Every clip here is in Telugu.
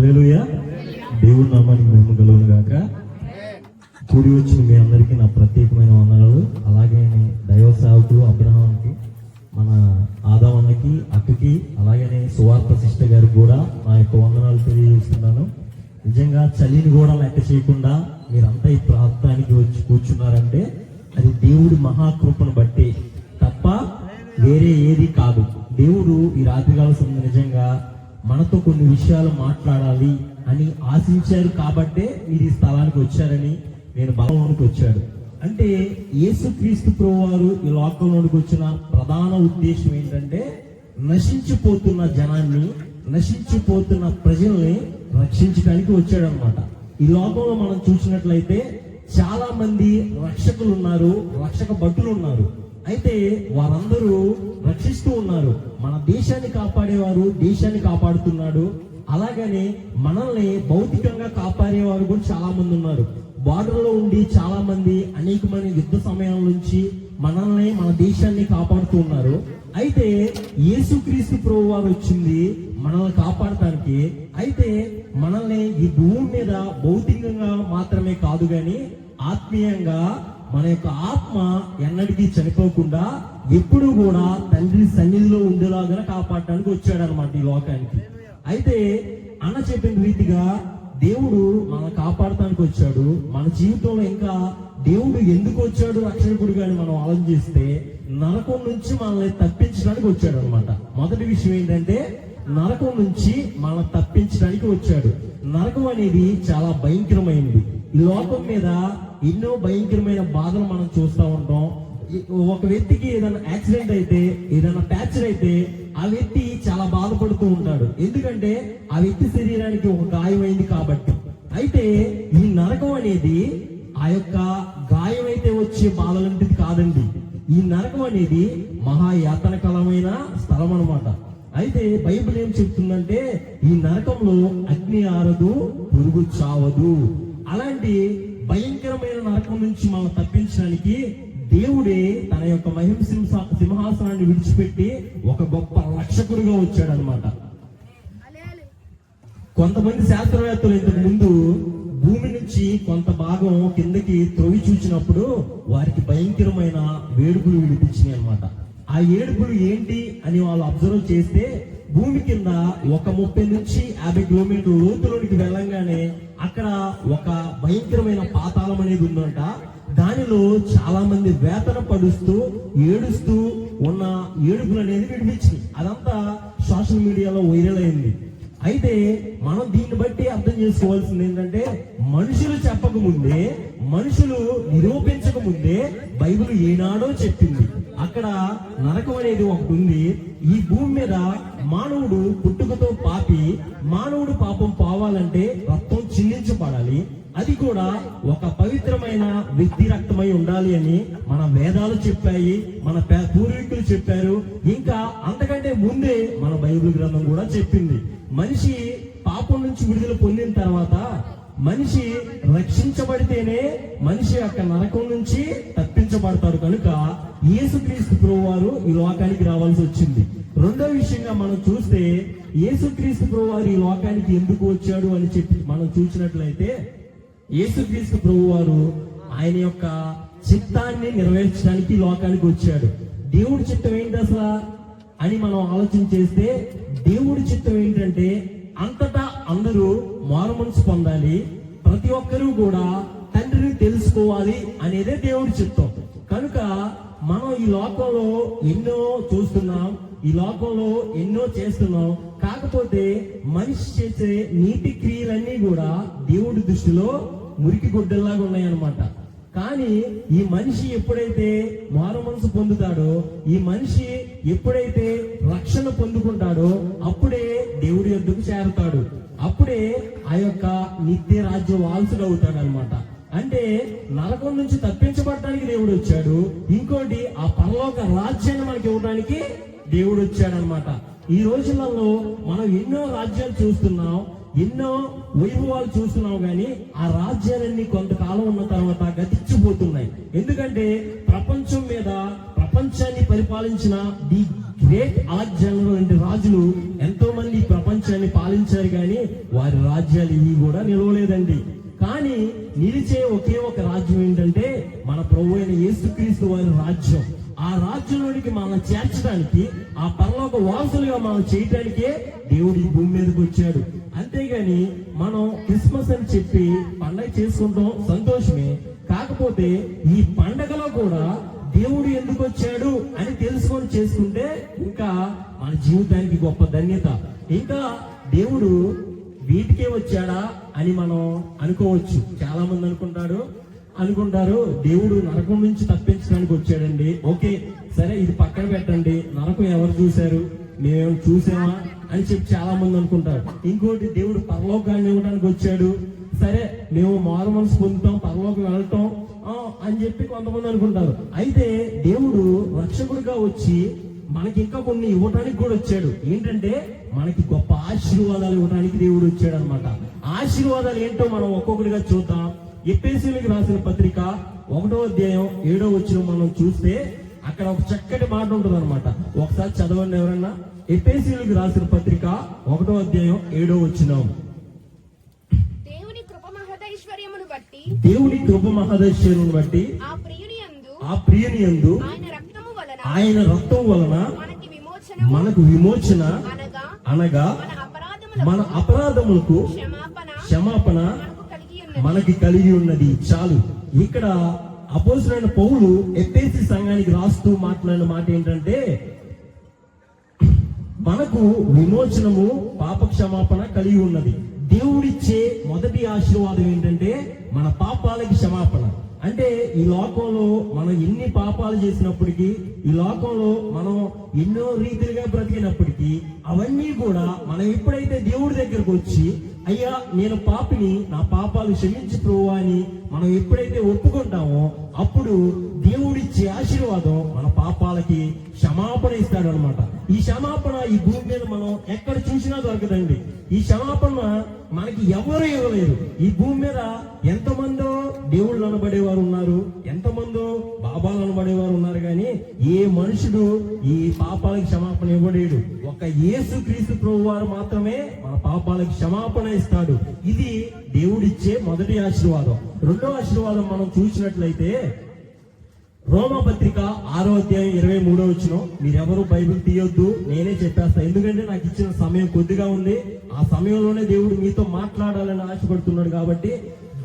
హల్లెలూయా. దేవుడి నామానికి మహిమ కలుగును గాక. కూడి వచ్చిన మీ అందరికీ నా ప్రత్యేకమైన వందనాలు. అలాగే దైవ సేవకులు అబ్రహాంకి, మన ఆదామన్నకి, అక్కకి, అలాగనే సువార్త సిస్టర్ గారికి కూడా నా యొక్క వందనాలు తెలియజేస్తున్నాను. నిజంగా చలిని కూడా లెక్క చేయకుండా మీరంతా ఈ ప్రాంతానికి వచ్చి కూర్చున్నారంటే అది దేవుడి మహాకృపను బట్టి తప్ప వేరే ఏది కాదు. దేవుడు ఈ రాత్రికాల సమయంలో నిజంగా మనతో కొన్ని విషయాలు మాట్లాడాలి అని ఆశించారు కాబట్టే మీరు ఈ స్థలానికి వచ్చారని నేను భావంలోనికి వచ్చాడు. అంటే యేసుక్రీస్తు ప్రభువారు ఈ లోకంలోనికి వచ్చిన ప్రధాన ఉద్దేశం ఏంటంటే నశించిపోతున్న జనాన్ని, నశించిపోతున్న ప్రజల్ని రక్షించడానికి వచ్చాడు అనమాట. ఈ లోకంలో మనం చూసినట్లయితే చాలా మంది రక్షకులు ఉన్నారు, రక్షక భటులు ఉన్నారు. అయితే వారందరూ రక్షిస్తూ ఉన్నారు. మన దేశాన్ని కాపాడేవారు దేశాన్ని కాపాడుతున్నాడు. అలాగనే మనల్ని భౌతికంగా కాపాడేవారు కూడా చాలా మంది ఉన్నారు. బార్డర్లో ఉండి చాలా మంది అనేకమైన యుద్ధ సమయం నుంచి మనల్ని, మన దేశాన్ని కాపాడుతూ ఉన్నారు. అయితే యేసుక్రీస్తు ప్రభువు వారు వచ్చింది మనల్ని కాపాడటానికి. అయితే మనల్ని ఈ భూమి మీద భౌతికంగా మాత్రమే కాదు కానీ ఆత్మీయంగా మన యొక్క ఆత్మ ఎన్నటికీ చనిపోకుండా ఎప్పుడు కూడా తండ్రి సన్నిధిలో ఉండేలాగా కాపాడటానికి వచ్చాడు అనమాట ఈ లోకానికి. అయితే అన్న చెప్పిన రీతిగా దేవుడు మనల్ని కాపాడటానికి వచ్చాడు. మన జీవితంలో ఇంకా దేవుడు ఎందుకు వచ్చాడు రక్షకుడిగా అని మనం ఆలోచిస్తే నరకం నుంచి మనల్ని తప్పించడానికి వచ్చాడు అనమాట. మొదటి విషయం ఏంటంటే నరకం నుంచి మనల్ని తప్పించడానికి వచ్చాడు. నరకం అనేది చాలా భయంకరమైనది. ఈ లోకం మీద ఎన్నో భయంకరమైన బాధలు మనం చూస్తూ ఉంటాం. ఒక వ్యక్తికి ఏదైనా యాక్సిడెంట్ అయితే, ఏదైనా ఫ్రాక్చర్ అయితే ఆ వ్యక్తి చాలా బాధపడుతూ ఉంటాడు. ఎందుకంటే ఆ వ్యక్తి శరీరానికి ఒక గాయమైంది కాబట్టి. అయితే ఈ నరకం అనేది ఆ యొక్క గాయం అయితే వచ్చే బాధలంటిది కాదండి. ఈ నరకం అనేది మహాయాతనకరమైన స్థలం అనమాట. అయితే బైబిల్ ఏం చెప్తుందంటే ఈ నరకంలో అగ్ని ఆరదు, పురుగు చావదు. అలాంటి భయంకరమైన నరకం నుంచి మనం తప్పించడానికి దేవుడే తన యొక్క మహిమ సింహాసనాన్ని విడిచిపెట్టి ఒక గొప్ప రక్షకుడిగా వచ్చాడు అనమాట. కొంతమంది శాస్త్రవేత్తలు ఇంతకు ముందు భూమి నుంచి కొంత భాగం కిందకి త్రొవి చూచినప్పుడు వారికి భయంకరమైన వేడుపులు వినిపించినాయి అనమాట. ఆ ఏడుపులు ఏంటి అని వాళ్ళు అబ్జర్వ్ చేస్తే భూమి కింద ఒక 30 నుంచి 50 కిలోమీటర్ల లోతులోనికి వెళ్ళంగానే అక్కడ ఒక భయంకరమైన పాతాళం అనేది ఉందంట. దానిలో చాలా మంది వేతన పడుస్తూ ఏడుస్తూ ఉన్న ఏడుపులు అనేది వినిపించింది. అదంతా సోషల్ మీడియాలో వైరల్ అయింది. అయితే మనం దీన్ని బట్టి అర్థం చేసుకోవాల్సింది ఏంటంటే మనుషులు చెప్పకముందే, మనుషులు నిరూపించక ముందే బైబిల్ ఏనాడో చెప్పింది. అక్కడ నరకం అనేది ఒకటి ఉంది. ఈ భూమి మీద మానవుడు పుట్టుకతో పాపి, మానవుడు పాపం పోవాలంటే రక్తం చిందించబడాలి. అది కూడా ఒక పవిత్రమైన వ్యక్తి రక్తమై ఉండాలి అని మన వేదాలు చెప్పాయి, మన పూర్వీకులు చెప్పారు. ఇంకా అంతకంటే ముందే మన బైబిల్ గ్రంథం కూడా చెప్పింది. మనిషి పాపం నుంచి విడుదల పొందిన తర్వాత మనిషి రక్షించబడితేనే మనిషి యొక్క నరకం నుంచి తప్పించబడతాడు. కనుక యేసుక్రీస్తు ప్రభువారు ఈ లోకానికి రావాల్సి వచ్చింది. రెండో విషయంగా మనం చూస్తే యేసుక్రీస్తు ప్రభువారు ఈ లోకానికి ఎందుకు వచ్చాడు అని చెప్పి మనం చూసినట్లయితే యేసుక్రీస్తు ప్రభువారు ఆయన యొక్క చిత్తాన్ని నెరవేర్చడానికి లోకానికి వచ్చాడు. దేవుడి చిత్తం ఏంటి అసలు అని మనం ఆలోచన చేస్తే దేవుడి చిత్తం ఏంటంటే అంతటా అందరూ మారు మనసు పొందాలి, ప్రతి ఒక్కరూ కూడా తండ్రిని తెలుసుకోవాలి అనేదే దేవుడి చిత్తం. కనుక మనం ఈ లోకంలో ఎన్నో చూస్తున్నాం, ఈ లోకంలో ఎన్నో చేస్తున్నాం. కాకపోతే మనిషి చేసే నీతి క్రియలన్నీ కూడా దేవుడి దృష్టిలో మురికి గుడ్డల్లాగా ఉన్నాయన్నమాట. కానీ ఈ మనిషి ఎప్పుడైతే మారు మనసు పొందుతాడో, ఈ మనిషి ఎప్పుడైతే రక్షణ పొందుకుంటాడో అప్పుడే దేవుడి యొద్దకు చేరుతాడు. అప్పుడే ఆ యొక్క నిత్య రాజ్య వారసుడు అవుతాడు అనమాట. అంటే నరకం నుంచి తప్పించబడటానికి దేవుడు వచ్చాడు. ఇంకోటి ఆ పరలోక రాజ్యాన్ని మనకి ఇవ్వడానికి దేవుడు వచ్చాడు అనమాట. ఈ రోజులలో మనం ఎన్నో రాజ్యాలు చూస్తున్నాం, ఎన్నో వైభవాలు చూస్తున్నాం. కానీ ఆ రాజ్యాలన్నీ కొంతకాలం ఉన్న తర్వాత గతించిపోతున్నాయి. ఎందుకంటే ప్రపంచం మీద ప్రపంచాన్ని పరిపాలించిన ది గ్రేట్ అలెగ్జాండర్ లాంటి రాజులు ఎంతో మంది ఈ ప్రపంచాన్ని పాలించారు, కానీ వారి రాజ్యాలు ఇవి కూడా నిలవలేదండి. కానీ నిలిచే ఒకే ఒక రాజ్యం ఏంటంటే మన ప్రభు అయిన యేసుక్రీస్తు వారి రాజ్యం. ఆ రాజ్యంలోనికి మనం చేర్చడానికి, ఆ పరలోక వారసులుగా మనం చేయటానికే దేవుడు ఈ భూమి మీదకి వచ్చాడు. అంతేగాని మనం క్రిస్మస్ అని చెప్పి పండగ చేసుకుంటాం, సంతోషమే. కాకపోతే ఈ పండగలో కూడా దేవుడు ఎందుకు వచ్చాడు అని తెలుసుకొని చేసుకుంటే ఇంకా మన జీవితానికి గొప్ప ధన్యత. ఇంకా దేవుడు వీటికే వచ్చాడా అని మనం అనుకోవచ్చు. చాలా మంది అనుకుంటారు దేవుడు నరకం నుంచి తప్పించడానికి వచ్చాడండి. ఓకే, సరే, ఇది పక్కన పెట్టండి. నరకం ఎవరు చూశారు, మేమేమైనా చూసామా అని చెప్పి చాలా మంది అనుకుంటారు. ఇంకోటి, దేవుడు పరలోకాన్ని ఇవ్వడానికి వచ్చాడు. సరే, మేము మారు మనసు పొందుతాం, పరలోకం వెళ్తాం అని చెప్పి కొంతమంది అనుకుంటారు. అయితే దేవుడు రక్షకుడిగా వచ్చి మనకి ఇంకా కొన్ని ఇవ్వడానికి కూడా వచ్చాడు. ఏంటంటే మనకి గొప్ప ఆశీర్వాదాలు ఇవ్వడానికి దేవుడు వచ్చాడు అనమాట. ఆశీర్వాదాలు ఏంటో మనం ఒక్కొక్కటిగా చూద్దాం. ఎఫెసీయులకు రాసిన పత్రిక 1వ అధ్యాయం 7వ వచనం మనం చూస్తే అక్కడ ఒక చక్కటి మాట ఉంటుంది అనమాట. ఒకసారి చదవండి ఎవరన్నా. ఎఫెసీయులకు రాసిన పత్రిక 1వ అధ్యాయం 7వ వచనం. దేవుని కృప మహదైశ్వర్యమును బట్టి ఆ ప్రియుని యందు ఆయన రక్తము వలన మనకు విమోచన అనగా మన అపరాధములకు క్షమాపణ మనకి కలిగి ఉన్నది. చాలు. ఇక్కడ అపోస్తలుడైన పౌలు ఎఫెసీ సంఘానికి రాస్తూ మాట్లాడిన మాట ఏంటంటే, మనకు విమోచనము, పాప క్షమాపణ కలిగి ఉన్నది. దేవుడిచ్చే మొదటి ఆశీర్వాదం ఏంటంటే మన పాపాలకి క్షమాపణ. అంటే ఈ లోకంలో మనం ఎన్ని పాపాలు చేసినప్పటికీ, ఈ లోకంలో మనం ఎన్నో రీతిలుగా బ్రతికినప్పటికీ, అవన్నీ కూడా మనం ఎప్పుడైతే దేవుడి దగ్గరకు వచ్చి, అయ్యా నేను పాపిని, నా పాపాలు క్షమించు ప్రభువా అని మనం ఎప్పుడైతే ఒప్పుకుంటామో అప్పుడు దేవుడిచ్చే ఆశీర్వాదం మన పాపాలకి క్షమాపణ ఇస్తాడు అనమాట. ఈ క్షమాపణ ఈ భూమి మీద మనం ఎక్కడ చూసినా దొరకదండి. ఈ క్షమాపణ మనకి ఎవరు ఇవ్వలేరు. ఈ భూమి మీద ఎంతమందో దేవుళ్ళు అనబడేవారు ఉన్నారు, ఎంతమందో బాబాలు అనబడేవారు ఉన్నారు, కానీ ఏ మనుషుడు ఈ పాపాలకి క్షమాపణ ఇవ్వలేడు. ఒక యేసుక్రీస్తు ప్రభు వారు మాత్రమే మన పాపాలకి క్షమాపణ ఇస్తాడు. ఇది దేవుడిచ్చే మొదటి ఆశీర్వాదం. రెండో ఆశీర్వాదం మనం చూసినట్లయితే రోమాపత్రిక 6వ అధ్యాయం 23వ వచనం. మీరెవరు బైబిల్ తీయొద్దు, నేనే చెప్పేస్తా. ఎందుకంటే నాకు ఇచ్చిన సమయం కొద్దిగా ఉంది. ఆ సమయంలోనే దేవుడు మీతో మాట్లాడాలని ఆశపడుతున్నాడు. కాబట్టి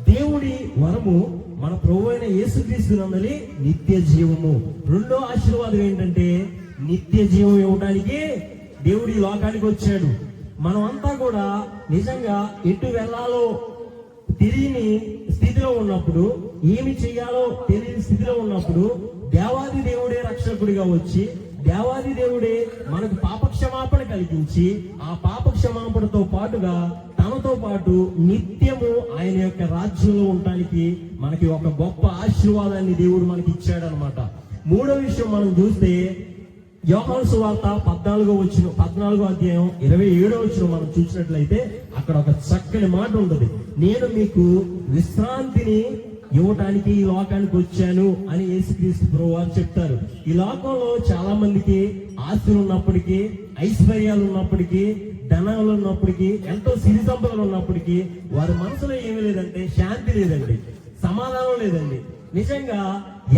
దేవుడి వరము మన ప్రభువైన అయిన యేసుక్రీస్తు నందలి నిత్య జీవము. రెండో ఆశీర్వాదం ఏంటంటే నిత్య జీవం ఇవ్వడానికి దేవుడు ఈ లోకానికి వచ్చాడు. మనం అంతా కూడా నిజంగా ఎటు వెళ్ళాలో తెలియని స్థితిలో ఉన్నప్పుడు, ఏమి చేయాలో తెలియని స్థితిలో ఉన్నప్పుడు దేవాది దేవుడే రక్షకుడిగా వచ్చి, దేవాది దేవుడే మనకు పాప క్షమాపణ కలిగించి, ఆ పాప క్షమాపణతో పాటుగా తనతో పాటు నిత్యము ఆయన యొక్క రాజ్యంలో ఉండటానికి మనకి ఒక గొప్ప ఆశీర్వాదాన్ని దేవుడు మనకి ఇచ్చాడనమాట. మూడో విషయం మనం చూస్తే యోహాను సువార్త 14వ అధ్యాయం 27వ వచనం మనం చూసినట్లయితే అక్కడ ఒక చక్కని మాట ఉంటుంది. నేను మీకు విశ్రాంతిని ఇవ్వటానికి ఈ లోకానికి వచ్చాను అని యేసుక్రీస్తు ప్రభువారు చెప్తారు. ఈ లోకంలో చాలా మందికి ఆస్తులు ఉన్నప్పటికీ, ఐశ్వర్యాలు ఉన్నప్పటికీ, ధనాలు ఉన్నప్పటికీ, ఎంతో సిరి సంపదలు ఉన్నప్పటికీ వారి మనసులో ఏమీ లేదంటే శాంతి లేదండి, సమాధానం లేదండి. నిజంగా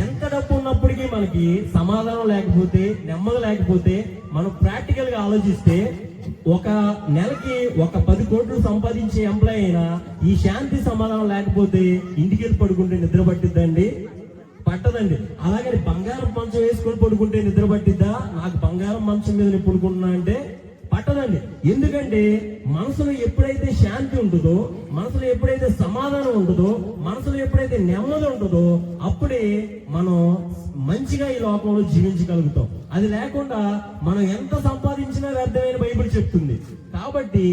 ఎంత డబ్బు ఉన్నప్పటికీ మనకి సమాధానం లేకపోతే, నెమ్మది లేకపోతే, మనం ప్రాక్టికల్ గా ఆలోచిస్తే ఒక నెలకి ఒక 10 కోట్లు సంపాదించే ఎంప్లాయ్ అయినా ఈ శాంతి సమాధానం లేకపోతే ఇంటికి వెళ్ళి పడుకుంటే నిద్ర పట్టిద్దండి? పట్టదండి. అలాగని బంగారం మంచం వేసుకొని పడుకుంటే నిద్ర పట్టిద్దా? నాకు బంగారం మంచం మీద నేను పడుకుంటున్నా అంటే పట్టదండి. ఎందుకంటే మనసులో ఎప్పుడైతే శాంతి ఉంటుందో, మనసులో ఎప్పుడైతే సమాధానం ఉంటుందో, మనసులో ఎప్పుడైతే నెమ్మది ఉంటుందో అప్పుడే మనం మంచిగా ఈ లోకంలో జీవించగలుగుతాం. అది లేకుండా మనం ఎంత సంపాదించినా వ్యర్థమైన బైబిల్ చెప్తుంది. కాబట్టి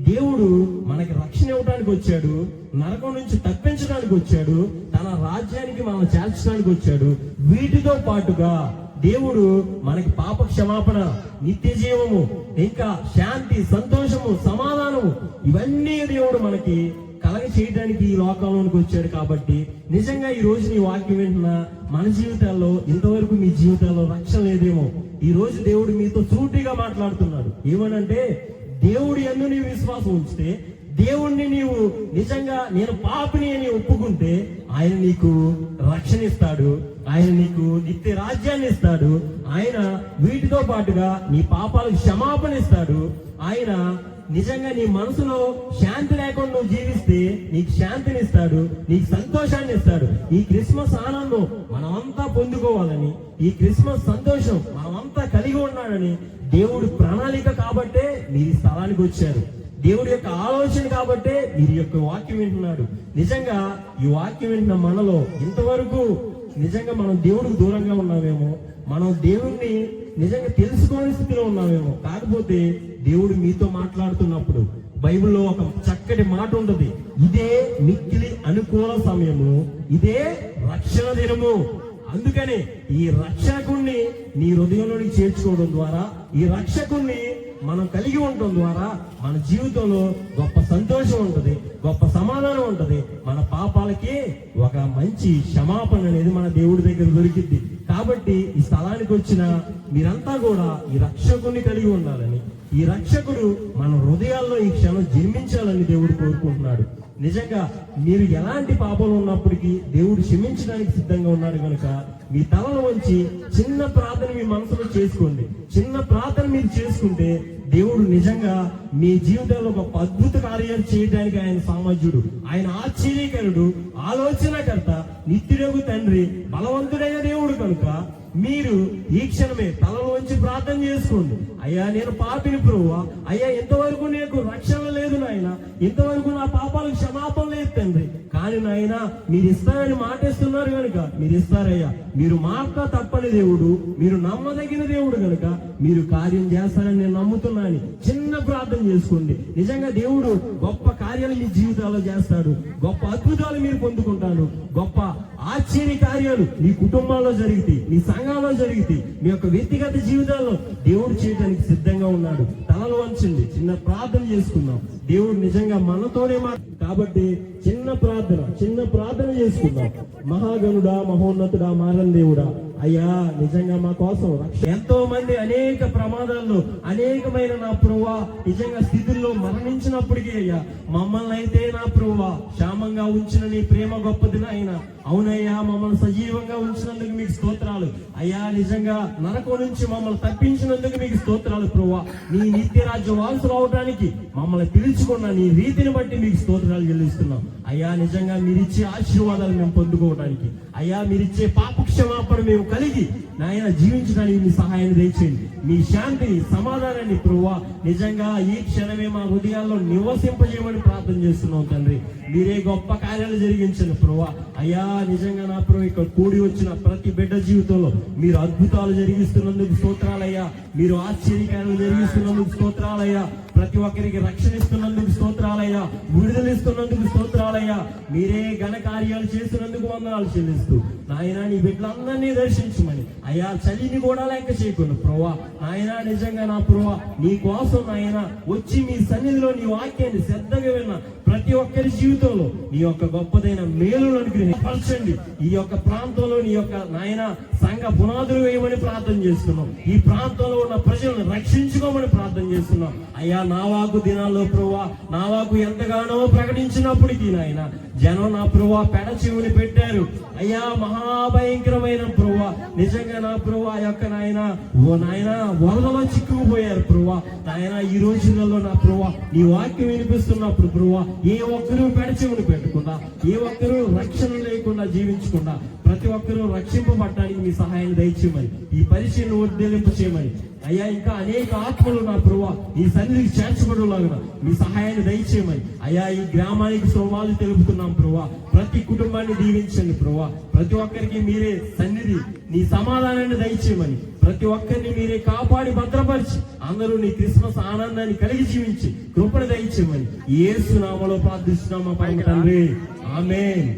దేవుడు మనకి రక్షణ ఇవ్వడానికి వచ్చాడు, నరకం నుంచి తప్పించడానికి వచ్చాడు, తన రాజ్యానికి మనం చేర్చడానికి వచ్చాడు. వీటితో పాటుగా దేవుడు మనకి పాప క్షమాపణ, నిత్య జీవము, ఇంకా శాంతి, సంతోషము, సమాధానము, ఇవన్నీ దేవుడు మనకి కలగ చేయడానికి ఈ లోకంలోనికి వచ్చాడు. కాబట్టి నిజంగా ఈ రోజు నీ వాక్యం వింటున్నా మన జీవితాల్లో ఇంతవరకు మీ జీవితాల్లో రక్షణ లేదేమో. ఈ రోజు దేవుడు మీతో సూటిగా మాట్లాడుతున్నాడు. ఏమనంటే దేవుడి యందు నీవు విశ్వాసం ఉంచితే, దేవుణ్ణి నీవు నిజంగా నేను పాపిని అని ఒప్పుకుంటే ఆయన నీకు రక్షణ ఇస్తాడు, ఆయన నీకు నిత్య రాజ్యాన్ని ఇస్తాడు, ఆయన వీటితో పాటుగా నీ పాపాలకు క్షమాపణ ఇస్తాడు, ఆయన నిజంగా నీ మనసులో శాంతి లేకుండా నువ్వు జీవిస్తే నీకు శాంతిని ఇస్తాడు, నీకు సంతోషాన్ని ఇస్తాడు. ఈ క్రిస్మస్ ఆనందం మనమంతా పొందుకోవాలని, ఈ క్రిస్మస్ సంతోషం మనమంతా కలిగి ఉన్నాడని దేవుడు ప్రణాళిక కాబట్టే మీరు ఈ స్థలానికి వచ్చారు. దేవుడి యొక్క ఆలోచన కాబట్టే మీరు యొక్క వాక్యం వింటున్నాడు. నిజంగా ఈ వాక్యం వింటున్న మనలో ఇంతవరకు నిజంగా మనం దేవుడికి దూరంగా ఉన్నామేమో, మనం దేవుణ్ణి నిజంగా తెలుసుకోని స్థితిలో ఉన్నామేమో. కాకపోతే దేవుడు మీతో మాట్లాడుతున్నప్పుడు బైబిల్లో ఒక చక్కటి మాట ఉంటుంది, ఇదే మిక్కిలి అనుకూల సమయము, ఇదే రక్షణ దినము. అందుకని ఈ రక్షకుణ్ణి నీ హృదయంలోనికి చేర్చుకోవడం ద్వారా, ఈ రక్షకుణ్ణి మనం కలిగి ఉండటం ద్వారా మన జీవితంలో గొప్ప సంతోషం ఉంటుంది, గొప్ప సమాధానం ఉంటుంది. మన పాపాలకి ఒక మంచి క్షమాపణ అనేది మన దేవుడి దగ్గర దొరికింది. కాబట్టి ఈ స్థలానికి వచ్చిన మీరంతా కూడా ఈ రక్షకుని కలిగి ఉండాలని, ఈ రక్షకుడు మన హృదయాల్లో ఈ క్షణం జన్మించాలని దేవుడు కోరుకుంటున్నాడు. నిజంగా మీరు ఎలాంటి పాపంలో ఉన్నప్పటికీ దేవుడు క్షమించడానికి సిద్ధంగా ఉన్నాడు కనుక మీ తలలో వంచి చిన్న ప్రార్థన మీ మనసులో చేసుకోండి. చిన్న ప్రార్థన మీరు చేసుకుంటే దేవుడు నిజంగా మీ జీవితంలో ఒక అద్భుత కార్యాలు చేయడానికి ఆయన సామర్థ్యుడు, ఆయన ఆశ్చర్యకరుడు, ఆలోచనకర్త, నిత్యుడగు తండ్రి, బలవంతుడైన దేవుడు కనుక మీరు ఈ క్షణమే తలలోంచి ప్రార్థన చేసుకోండి. అయ్యా నేను పాపిని ప్రభువా, అయ్యా ఇంతవరకు నీకు రక్షణ లేదు నాయన, ఇంతవరకు నా పాపాలకు క్షమాపణ లేదు తండ్రి, కానీ నాయన మీరు ఇస్తారని మాటేస్తున్నారు కనుక మీరు ఇస్తారయ్యా. మీరు మాట తప్పని దేవుడు, మీరు నమ్మదగిన దేవుడు కనుక మీరు కార్యం చేస్తారని నేను నమ్ముతున్నాను. చిన్న ప్రార్థన చేసుకోండి. నిజంగా దేవుడు గొప్ప కార్యాలు మీ జీవితాల్లో చేస్తాడు, గొప్ప అద్భుతాలు మీరు పొందుకుంటారు, గొప్ప ఆశ్చర్య కార్యాలు మీ కుటుంబాల్లో జరిగితే, మీ సంఘాల్లో జరిగితే, మీ యొక్క వ్యక్తిగత జీవితాల్లో దేవుడు చేయడానికి సిద్ధంగా ఉన్నాడు. తలలు వంచండి, చిన్న ప్రార్థన చేసుకుందాం. దేవుడు నిజంగా మనతోనే కాబట్టి చిన్న ప్రార్థన చేసుకుందాం. మహాగణుడా, మహోన్నతుడా, మారన్ దేవుడా, అయ్యా నిజంగా మా కోసం ఎంతో మంది అనేక ప్రమాదాల్లో, అనేకమైన నా ప్రభువా నిజంగా స్థితుల్లో మరణించినప్పటికీ అయ్యా మమ్మల్ని అయితే నా ప్రభువా క్షేమంగా ఉంచిన నీ ప్రేమ గొప్పది నాయన. అవునయ్యా, మమ్మల్ని సజీవంగా ఉంచినందుకు మీకు స్తోత్రాలు అయ్యా. నిజంగా నరకం నుంచి మమ్మల్ని తప్పించినందుకు మీకు స్తోత్రాలు ప్రభువా. నీ నిత్య రాజ్య వారసులు అవడానికి మమ్మల్ని పిలుచుకున్న నీ రీతిని బట్టి మీకు స్తోత్రాలు చెల్లిస్తున్నాం అయ్యా. నిజంగా మీరిచ్చే ఆశీర్వాదాలు మేము పొందుకోవడానికి అయ్యా, మీరిచ్చే పాప క్షమాపణ మేము కలిగి నాయన జీవించడానికి మీ సహాయాన్ని దయచేయండి. మీ శాంతిని, సమాధానాన్ని ప్రభువా నిజంగా ఈ క్షణమే మా హృదయాల్లో నివసింపజేయమని ప్రార్థన చేస్తున్నాం తండ్రి. మీరే గొప్ప కార్యాలు జరిగించండి ప్రభువా. అయ్యా నిజంగా నా ప్రభు ఇక్కడ కూడి వచ్చిన ప్రతి బిడ్డ జీవితంలో మీరు అద్భుతాలు జరిగిస్తున్నందుకు స్తోత్రాలయ్యా, మీరు ఆశ్చర్యకార్యాలు జరిగిస్తున్నందుకు స్తోత్రాలయ్యా, ప్రతి ఒక్కరికి రక్షణ ఇస్తున్నందుకు స్తోత్రాలయ్యా, విడుదలిస్తున్నందుకు స్తోత్రాలయ్యా, మీరే ఘన కార్యాలు చేస్తున్నందుకు వందనాలు చెల్లిస్తూ నాయన నీ బిడ్డలందరినీ దర్శించమని అయ్యా, చలిని కూడా లెక్క చేయకుండా ప్రభువా నాయన నిజంగా నా ప్రభువా నీ కోసం నాయన వచ్చి మీ సన్నిధిలో నీ వాక్యాన్ని శ్రద్ధగా విన్న ప్రతి ఒక్కరి జీవితంలో నీ యొక్క గొప్పదైన మేలును అనుగ్రహించండి. ఈ యొక్క ప్రాంతంలో నీ యొక్క నాయన సంఘ పునాదులు వేయమని ప్రార్థన చేస్తున్నాం. ఈ ప్రాంతంలో ఉన్న ప్రజలను రక్షించుకోమని ప్రార్థన చేస్తున్నాం అయ్యా. నావాకు దినాల్లో ప్రభువా నావాకు ఎంతగానో ప్రకటించినప్పటికీ నాయన జనం నా ప్రభువా పెడ చెవుని పెట్టారు అయ్యా. మహాభయంకరమైన ప్రభువా నిజంగా నా ప్రభువా యొక్క నాయన ఓ నాయన వరదలో చిక్కుకుపోయారు ప్రభువా నాయన. ఈ రోజులలో నా ప్రభువా నీ వాక్యం వినిపిస్తున్నప్పుడు ప్రభువా ఏ ఒక్కరూ పెడ చెవుని పెట్టకుండా, ఏ ఒక్కరూ రక్షణ లేకుండా జీవించకుండా ప్రతి ఒక్కరూ రక్షింపబడటానికి మీ సహాయాన్ని దయచేయమని, ఈ పరిచయను వర్ధిల్లింప చేయమని అయ్యా. ఇంకా అనేక ఆత్మలు నా ప్రభువా ఈ సన్నిధికి చేర్చబడేలాగా మీ సహాయాన్ని దయచేయమని అయ్యా. ఈ గ్రామానికి సోమాలు తెలుపుతున్నాం ప్రభువా. ప్రతి కుటుంబాన్ని దీవించండి ప్రభువా. ప్రతి ఒక్కరికి మీరే సన్నిధి నీ సమాధానాన్ని దయచేయమని, ప్రతి ఒక్కరిని మీరే కాపాడి భద్రపరిచి అందరూ నీ క్రిస్మస్ ఆనందాన్ని కలిగి జీవించి కృపణ దయచేయమని యేసు నామములో ప్రార్థిస్తున్నాము పరమ తండ్రి, ఆమేన్.